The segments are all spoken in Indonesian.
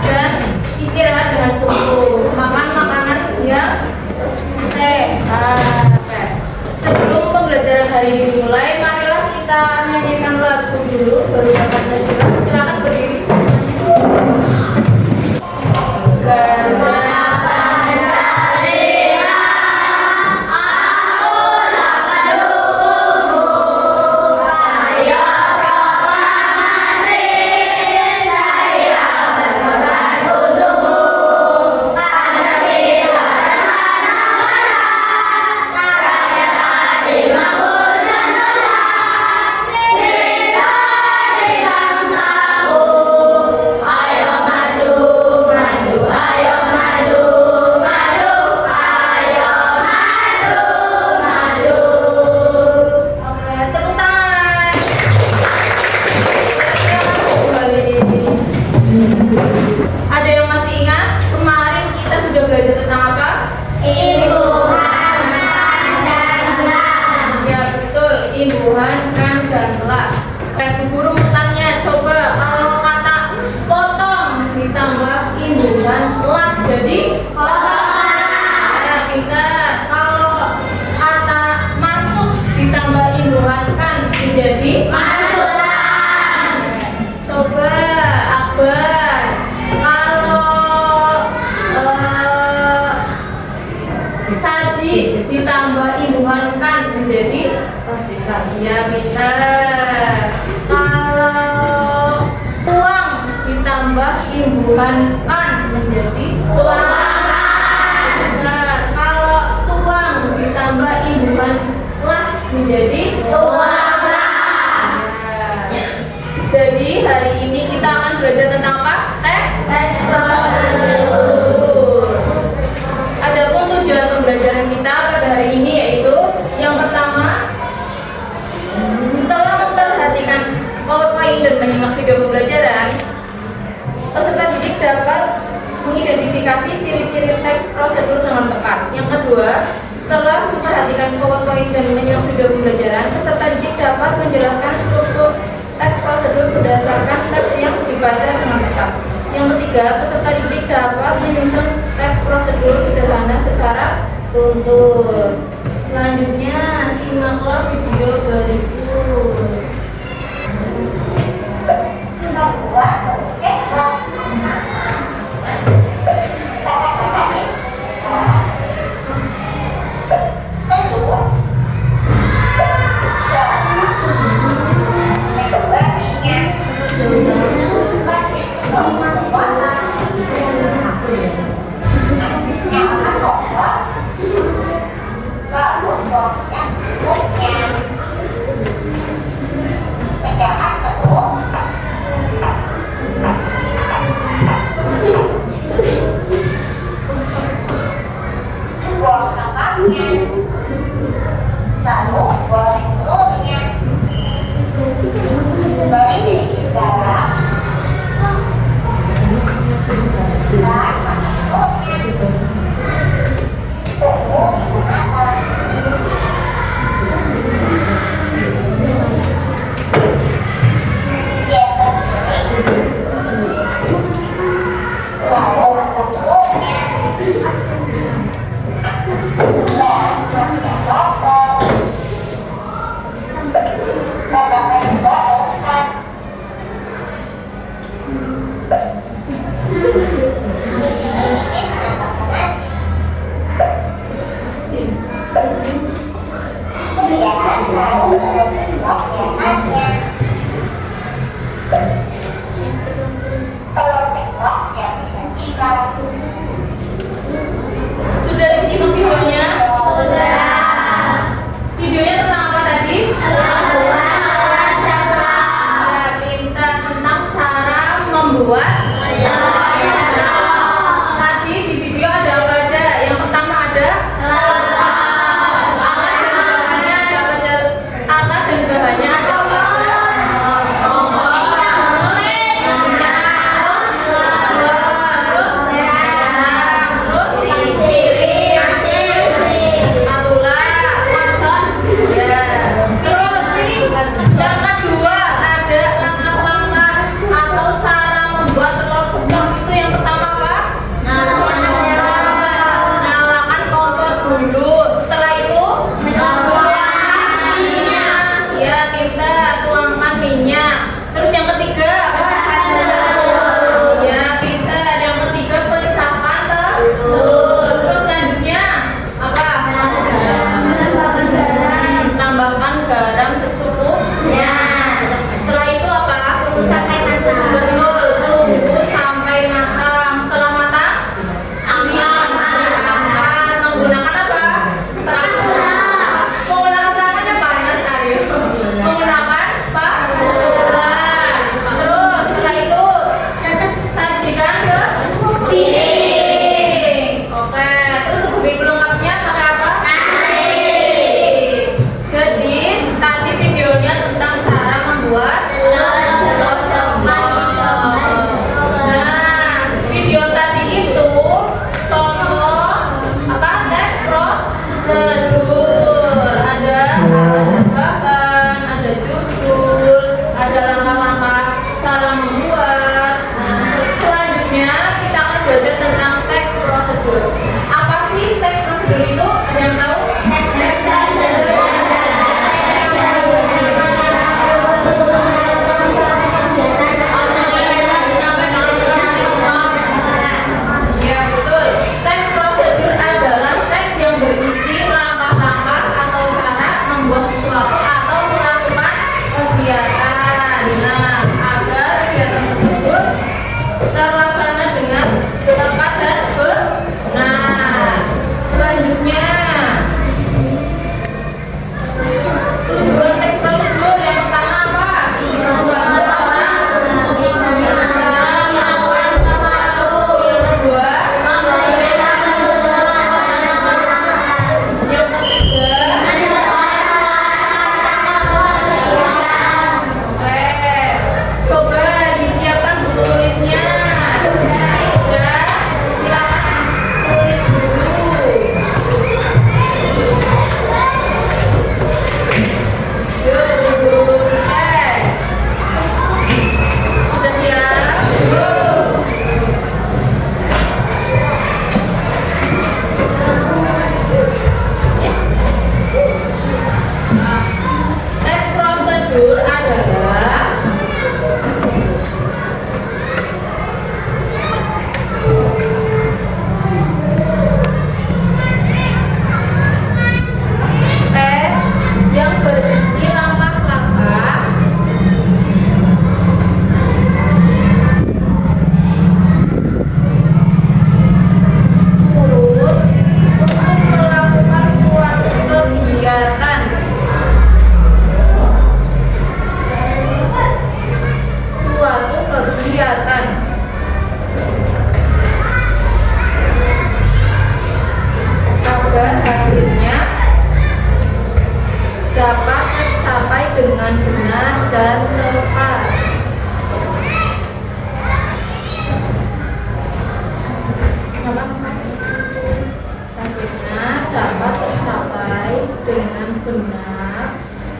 dan istirahat dengan cukup, makan makanan yang sehat. Sebelum pembelajaran hari ini dimulai, marilah kita nyanyikan lagu dulu, baru dapat menjelaskan. Silakan berdiri. Ada yang masih ingat kemarin kita sudah belajar tentang apa? Imbuhan, kan, dan lah. Ya betul, imbuhan, kan, dan lah. Bu guru bertanya, coba kalau kata potong ditambah imbuhan lah jadi potong. Ya pintar. Kalau kata masuk ditambah imbuhan kan menjadi masukan. Coba Akbar, saji ditambah imbuhan kan menjadi sajikan. Iya pintar. Kalau uang ditambah imbuhan kan menjadi tuangan. Benar. Kalau tuang ditambah imbuhan lah menjadi tuangan. Jadi hari ini kita akan belajar tentang apa? Teks prosedur. Adapun tujuan pembelajaran kita pada hari ini yaitu yang pertama, setelah memperhatikan PowerPoint dan menyimak video pembelajaran, peserta didik dapat mengidentifikasi ciri-ciri teks prosedur dengan tepat. Yang kedua, setelah memperhatikan PowerPoint dan menyimak video pembelajaran, peserta didik dapat menjelaskan struktur teks prosedur berdasarkan teks yang dibaca dengan tepat. Yang ketiga, peserta didik dapat menyusun teks prosedur sederhana secara runtut. Selanjutnya, simaklah video berikut.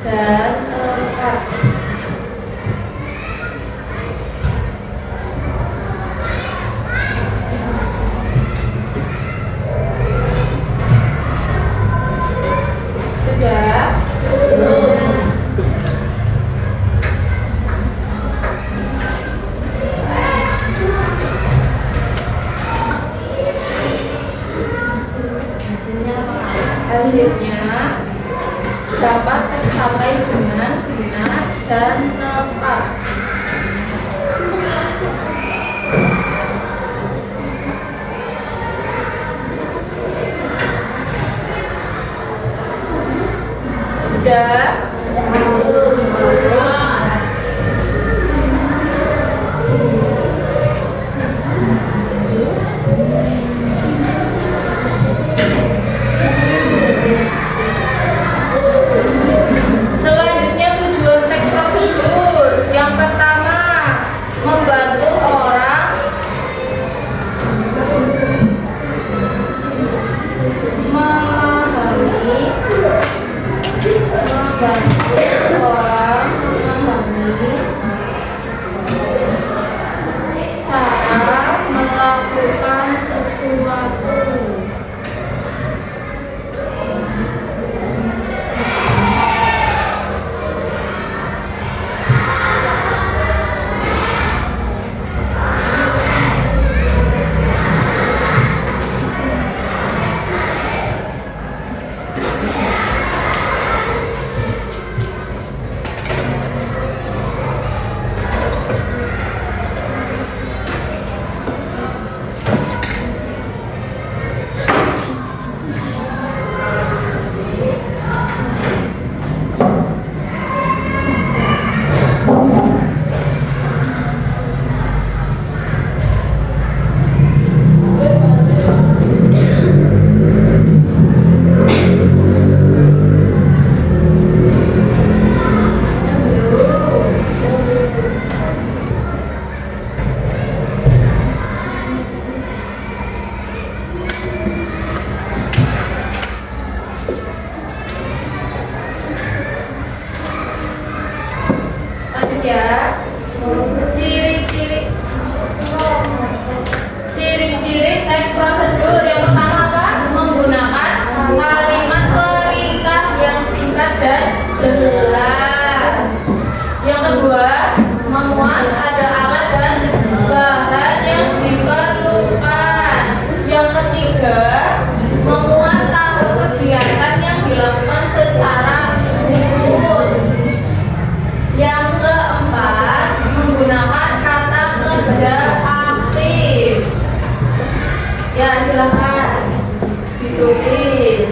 dan lengkap. Sudah? Hasilnya dapat tercapai dengan benar dan tepat. Sudah? Selanjutnya tujuan teks prosedur. Yang pertama, membantu orang memahami cara melakukan sesuatu. Ya, ciri-ciri teks prosedur. Yang pertama apa? Menggunakan kalimat perintah yang singkat dan jelas. Yang kedua, memuat ada alat dan bahan yang diperlukan. Yang ketiga, memuat tahu kegiatan yang dilakukan secara urut. Yang keempat, menggunakan kata kerja aktif. Ya, silakan ditulis.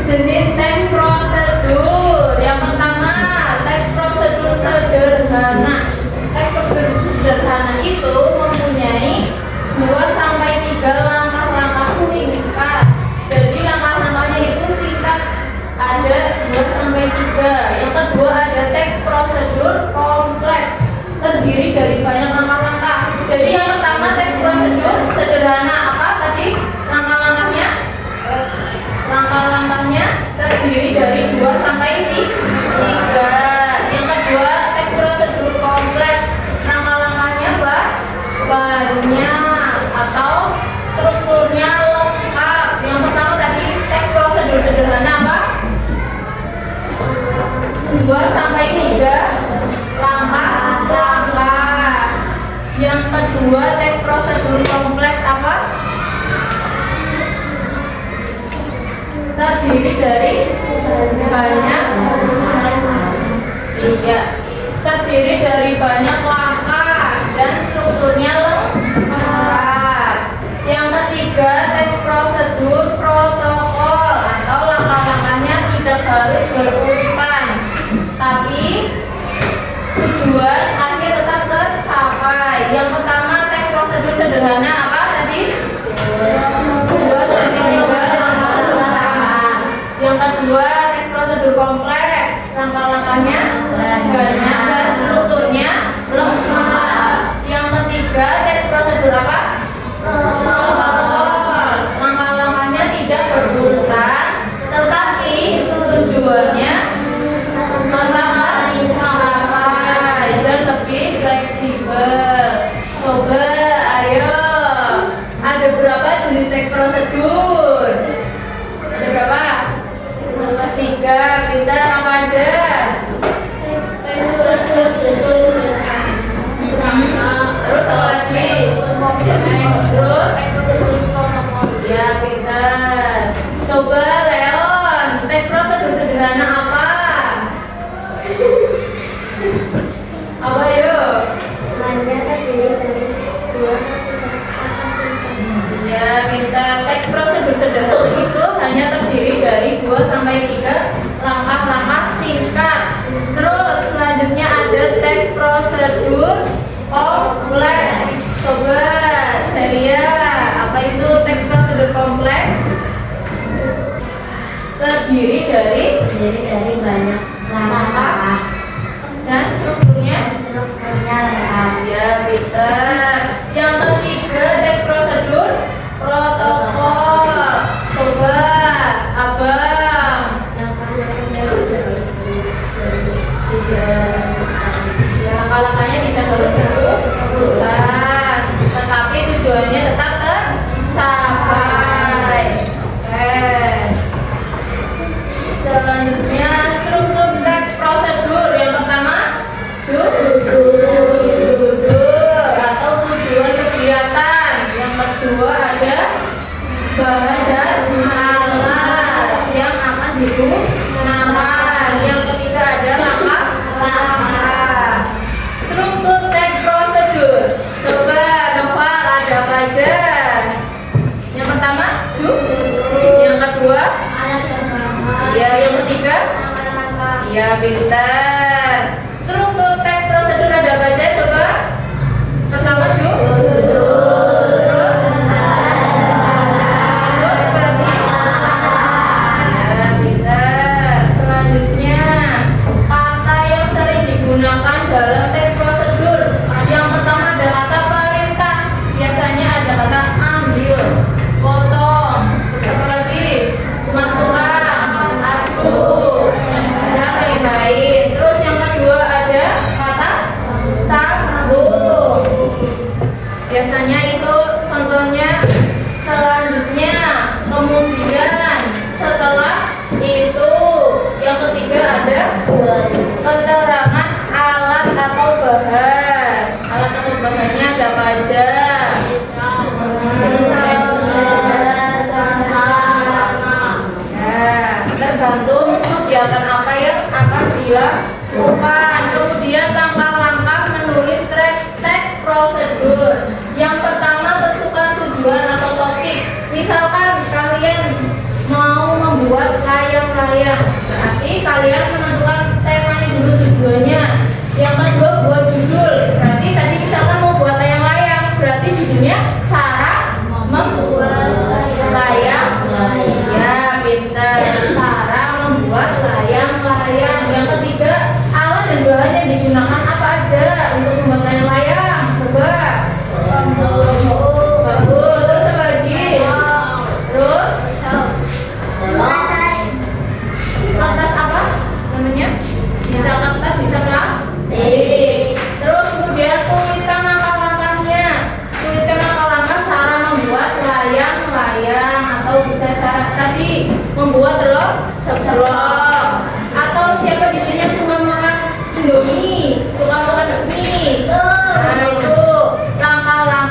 Jenis teks prosedur. Yang pertama, teks prosedur sederhana. Teks prosedur sederhana itu mempunyai 2-3 langkah-langkah singkat. Jadi langkah-langkahnya itu singkat, ada 2-3. Yang kedua, ada teks prosedur kompleks, terdiri dari banyak langkah-langkah. Jadi yang pertama, teks prosedur sederhana. Apa tadi langkah-langkahnya? Langkah-langkahnya terdiri dari 2-3. Yang kedua, teks prosedur kompleks. Langkah-langkahnya banyak atau strukturnya lengkap. Yang pertama tadi teks prosedur sederhana apa? 2-3 langkah-langkah. kedua, teks prosedur kompleks apa? Terdiri dari banyak, iya, terdiri dari banyak langkah dan strukturnya lengkap. Yang ketiga, teks prosedur protokol atau langkah-langkahnya tidak harus berurutan, tapi tujuan akhir tetap tercapai. Yang pertama, teks prosedur sederhana apa tadi? 2 sampai 3 langkah. Yang kedua, teks prosedur kompleks, langkah-langkahnya banyak dan strukturnya lengkap. Yang ketiga, teks prosedur apa? Protokol, langkah-langkahnya tidak berurutan, tetapi tujuannya tercapai dan lebih fleksibel. Coba, ayo, ada berapa jenis teks prosedur? Ada berapa? 3. Kita apa aja? Terus apa lagi? Terus ya, pintar. Coba Leon, teks prosedur sederhana apa? Apa yuk? Ya, pintar. Teks prosedur sederhana itu hanya terdiri dari 2 sampai 3 langkah-langkah singkat. Terus selanjutnya ada teks prosedur kompleks. Coba Celia, apa itu teks prosedur kompleks? Terdiri dari banyak langkah dan strukturnya lengkap. ya, pintar. Yang ketiga, teks prosedur protokol. Coba Abang. Ya, langkah-langkahnya tidak harus berurutan, tetapi tujuannya tetap tercapai. Selanjutnya, struktur teks prosedur. Yang pertama, judul atau tujuan kegiatan. Yang kedua ada bahan dan alat yang akan digunakan. Yang ketiga ada langkah-langkah. Struktur teks prosedur. Coba Nopal, ada apa aja? Yang pertama, yang kedua, ya, yang ketiga, ya, pintar. Struktur teks prosedur ada apa aja? Coba. Pertama, terus apa lagi? Ya, pintar. Selanjutnya, kata yang sering digunakan dalam teks prosedur. Yang pertama ada kata perintah. Biasanya ada kata ambil, potong, terus apa lagi? Masukkan, aduk, dan lain-lain. Terus yang kedua ada kata sambung. Biasanya itu contohnya selanjutnya, kemudian, setelah itu. Yang ketiga ada keterangan alat atau bahan. Alat atau bahannya ada apa aja? Tergantung kegiatan apa yang akan dilakukan. Kemudian langkah-langkah menulis teks prosedur. Yang pertama, tentukan tujuan atau topik. Misalkan kalian mau membuat layang-layang, berarti kalian menentukan temanya dulu, tujuannya. Yang kedua, buat judul. Berarti tadi misalkan mau buat layang-layang, berarti judulnya cara membuat layang. Ya, pintar. Cara membuat layang-layang. Yang ketiga, alat dan bahan yang digunakan apa aja untuk membuat layang-layang. Coba. Bagus. Terus apa lagi? Terus kertas apa namanya? Bisa kertas, bisa plastik. Terus kemudian tuliskan langkah-langkahnya. Tuliskan langkah-langkah cara membuat layang-layang, atau bisa cara tadi membuat telur ceplok. Atau siapa di sini yang suka makan Indomie, suka makan mie? Nah, itu langkah-langkah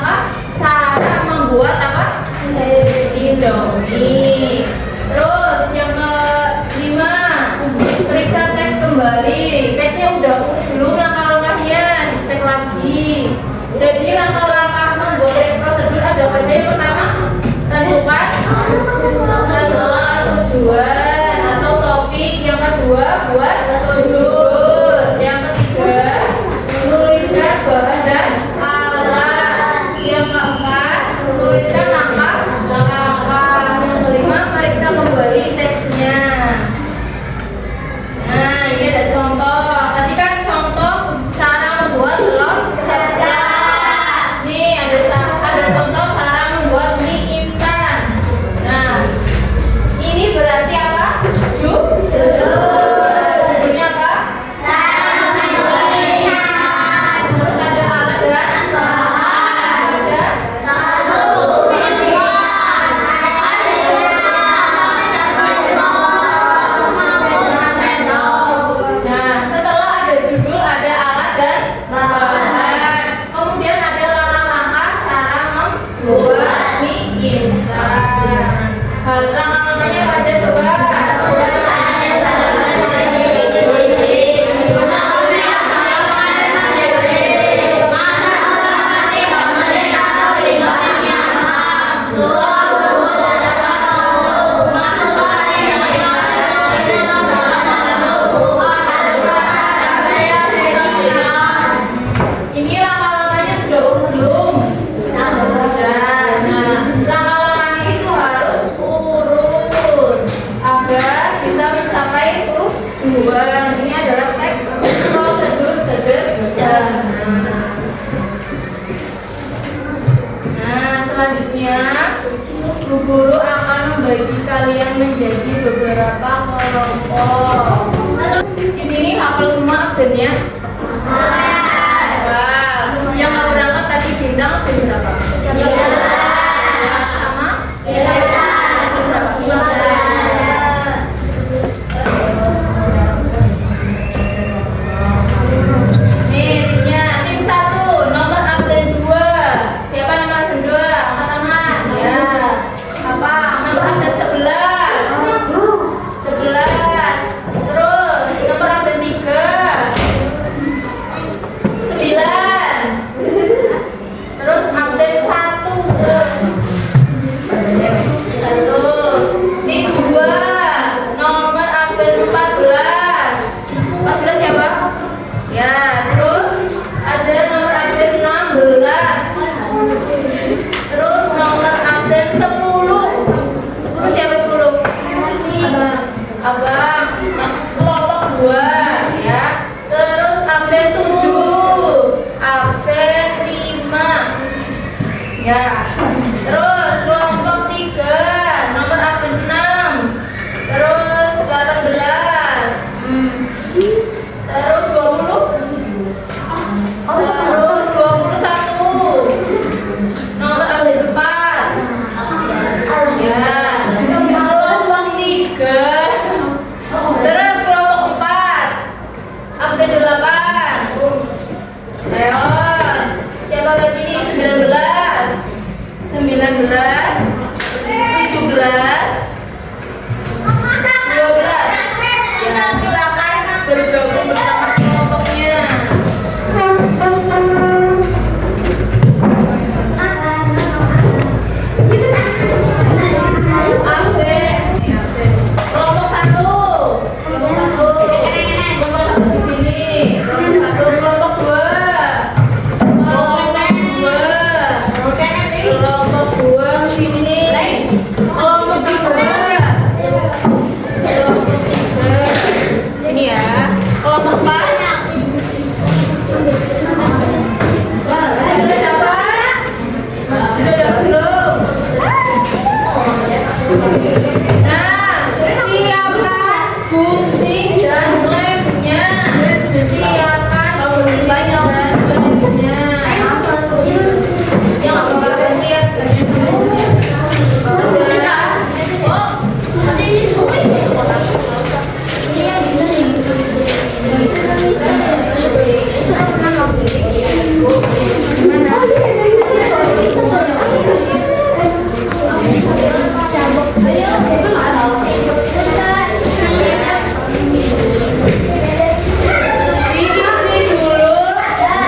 membagi kalian menjadi beberapa kelompok. Di sini hafal semua absennya? Wah, yang nggak berangkat tadi bintang absen berapa? Sama? Nih, timnya tim 1, nomor absen 2. Siapa nomor absen 2? Angkat tangan. Ya. Apa? Nomor absen 11. 11. Terus nomor absen 3. 9. Terus absen 1. 1. Tim 2. Nomor absen 14. 14 siapa? Ya, terus ada nomor absen 16. Terus nomor absen 10. 10 siapa 10? Abang. Kelompok 2 ya. Terus absen 7. Absen 5. Ya. Terus kelompok 3, nomor absen 6. Terus 18. Terus 20. Terus 21. Nomor absen 4. Ya. Kelompok 3. Terus kelompok 4. Absen 8. Ayo. Siapa lagi nih? 19. 19. 17. 12. Ya, silakan bergabung bersama kelompoknya. Absen. Ini absen. Kelompok 1. Kelompok 1. Kelompok 1 di sini. Kelompok 1, kelompok 2. Kelompok 2. Kelompok 2 sini nih. Kelompok 3. Kelompok 3. Ini ya. Kelompok 4. Ada siapa? Sudah belum? Nah, siapkan gunting dan lemnya. Siapkan gunting dan lemnya. Yang bawa gantian. Oh, tadi ini semua ini kotak. Ini yang dikasih dulu nama anggota.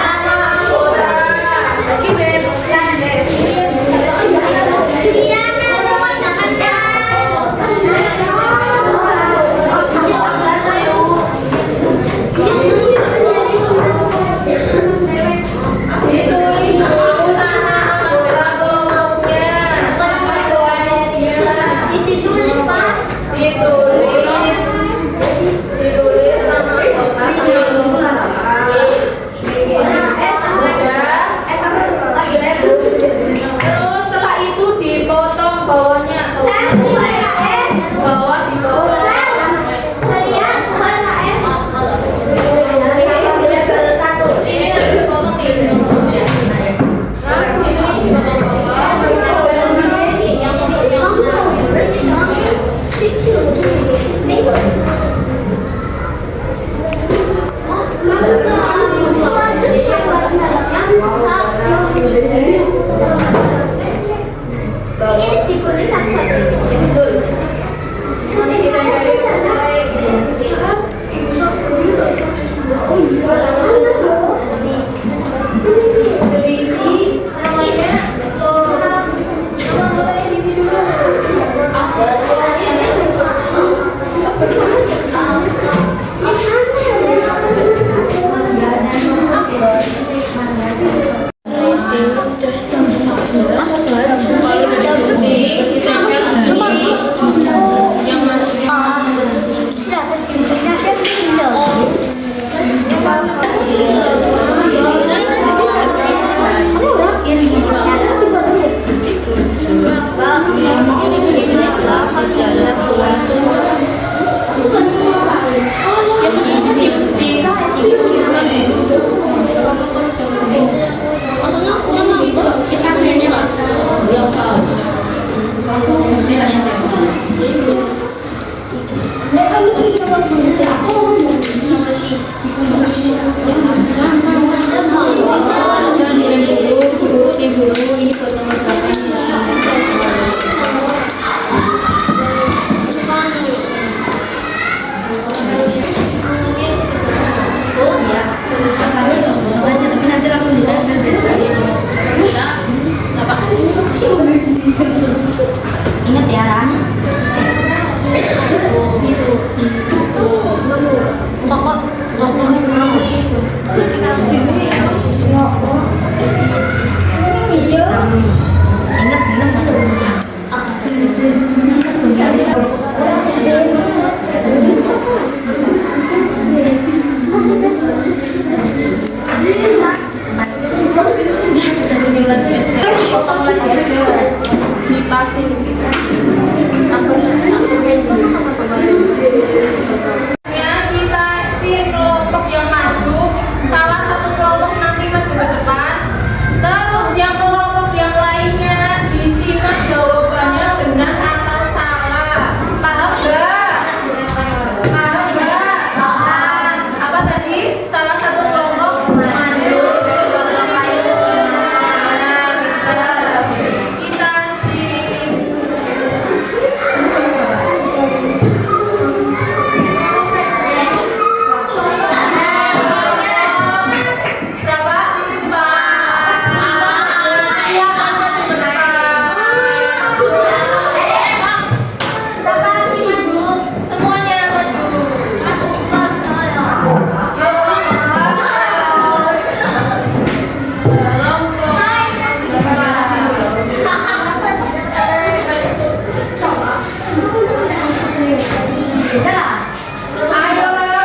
Ditulis dulu nama anggota kelompoknya. Ditulis nama anggotanya. Terus setelah itu dipotong bawahnya. Bawah dipotong. Ini harus dipotong nih. Nah, itu dipotong bawah. Betul. Nanti kita cari sesuai. Berisi namanya. Nama anggotanya di sini dulu. Ini ini buat nomor siapa nih? Oh ya, baca tapi nanti langsung dijelaskan dari apa? Ingat ya, Ran. Itu pokok iya ingat potong lagi aja dipasin gitu. Kita spin kelompok yang maju, salah satu kelompok nanti maju ke depan, terus yang kelompok yang lainnya disimak jawabannya benar atau salah. Paham gak? Paham gak? Paham. Apa tadi? Salah satu kelompok maju, kelompok lain benar. Kita spin. Berapa? 4. Silakan maju ke depan. Semuanya maju. Ayo lah.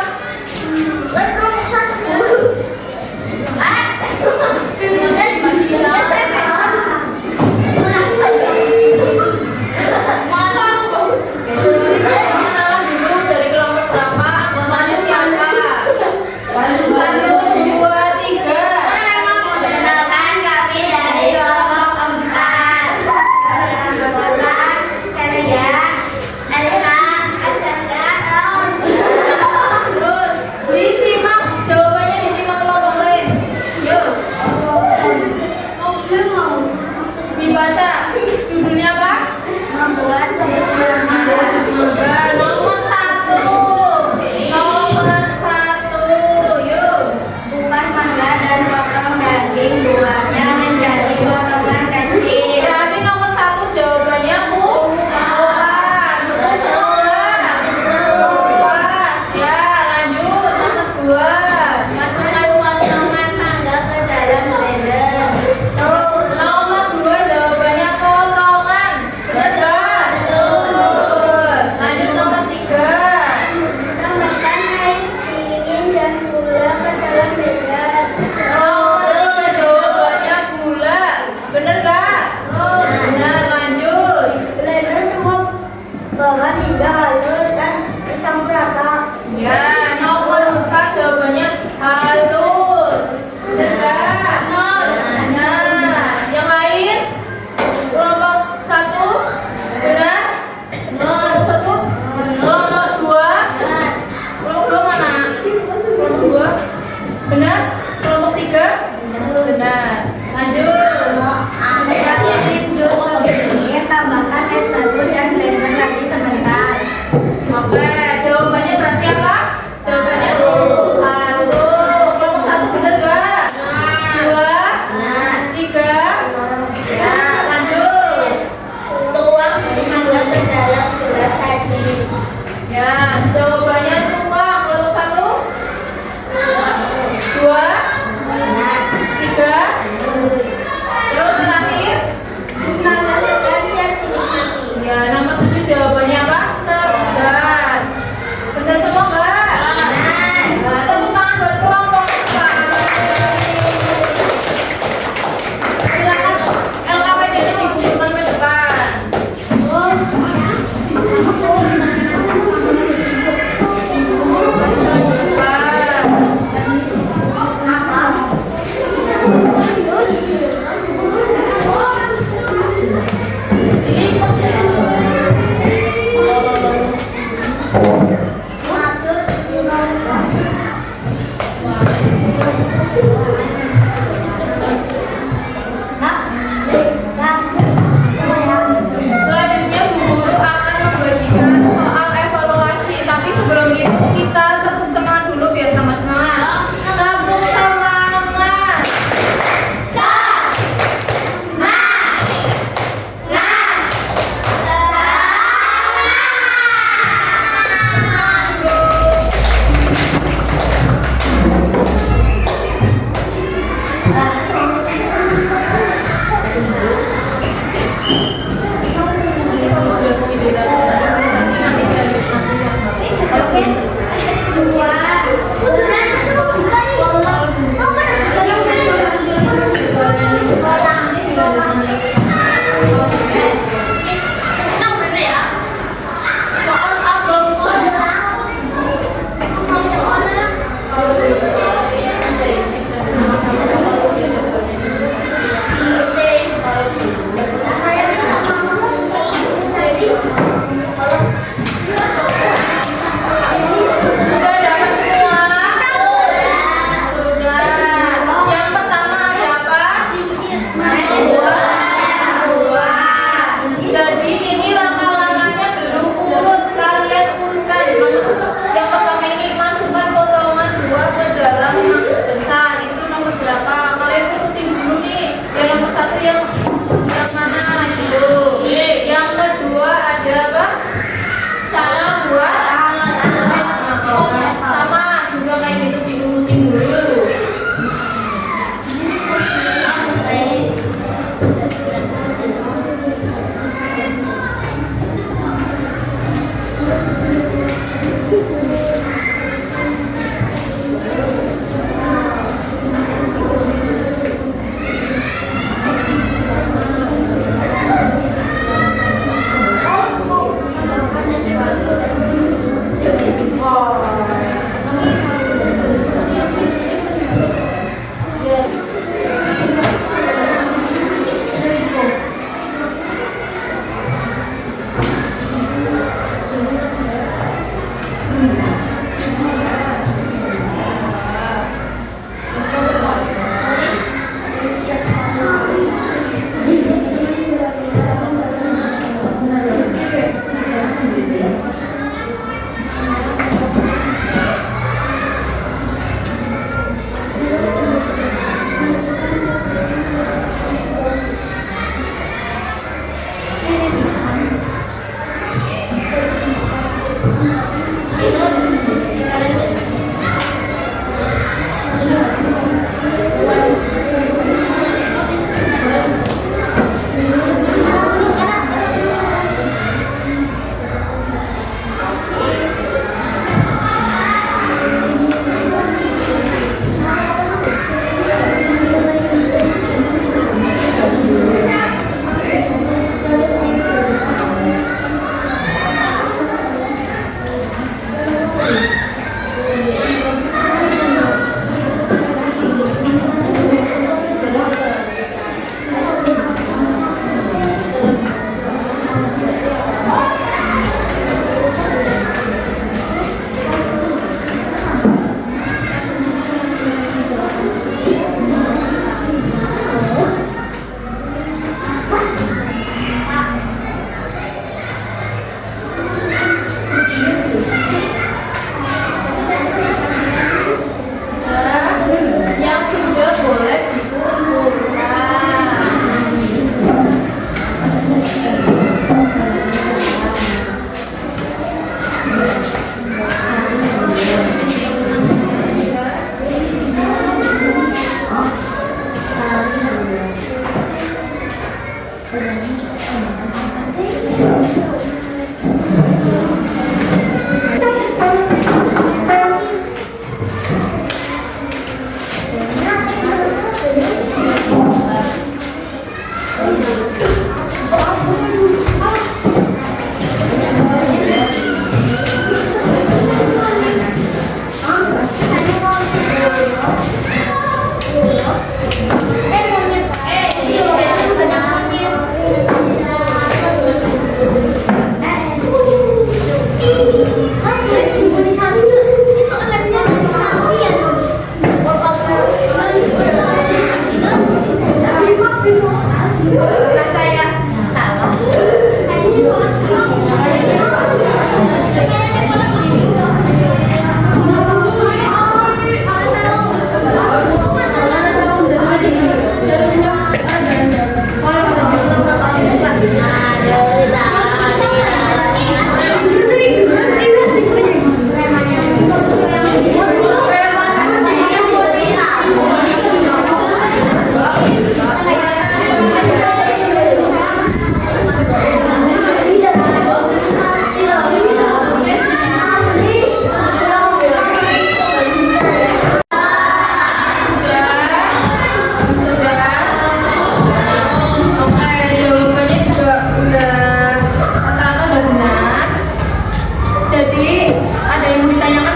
Kenalan dulu dari kelompok berapa, anggotanya siapa? 1, 2, 3. Perkenalkan kami dari kelompok 4. Anggota Celia, Elisa, Asandra, Raul. Terus disimak jawabannya, disimak kelompok lain. Yuk dibaca judulnya apa? Membuat Nomor 1. Yuk. kupas mangga dan potong daging buahnya menjadi potongan kecil. Berarti nomor 1 jawabannya buah. Betul semua. Puas. Ya, lanjut nomor 2. Masukkan potongan mangga ke dalam blender. Nomor 2 jawabannya potongan. Betul. Betul. Lanjut nomor 3. Tambahkan air dingin dan gula ke dalam blender. Nomor 3 jawabannya gula. Bener gak? Benar, lanjut. Blender semua bahan hingga halus dan campur rata. Ya, nomor 4 jawabannya halus. Bener gak? Benar. Yang lain? Kelompok 1 benar? Kelompok 1? Kelompok 2? Kelompok 2 mana? Kelompok 2 benar? Kelompok 3? Benar. Lanjut. Tambahkan es batu dan blender lagi sebentar. Oke, jawabannya berarti apa? Jawabannya halus. Kelompok 1 benar gak? 2? 3? Ya, lanjut. Tuang mangga ke dalam gelas saji. Ya, jawabannya tuang. Kelompok 1? 2? 3? Terus terakhir? Mangga segar siap dinikmati. Ya, nomor 7 jawabannya apa? Segar. Benar semua nggak? Nah, tepuk tangan buat kelompok 4. Silakan LKPD-nya dikumpulkan ke depan. Dikumpulkan ke depan. Maksud Selanjutnya Bu Guru akan membagikan soal evaluasi, tapi sebelum itu kita tepuk semangat dulu biar tambah semangat. Tepuk semangat. Nanti kalau udah video dan organisasi nanti kita lihat Sudah dapat semua? Sudah. Yang pertama ada apa? Jadi ini langkah-langkahnya belum urut, kalian urutkan. Yang pertama ini masukkan potongan 2 ke dalam maksud besar. Itu nomor berapa? Kalian ikutin dulu nih. Yang nomor 1 yang mana? Itu. Yang kedua ada apa? Cara buat sama juga kayak gitu, diurutin dulu. Ada yang mau ditanyakan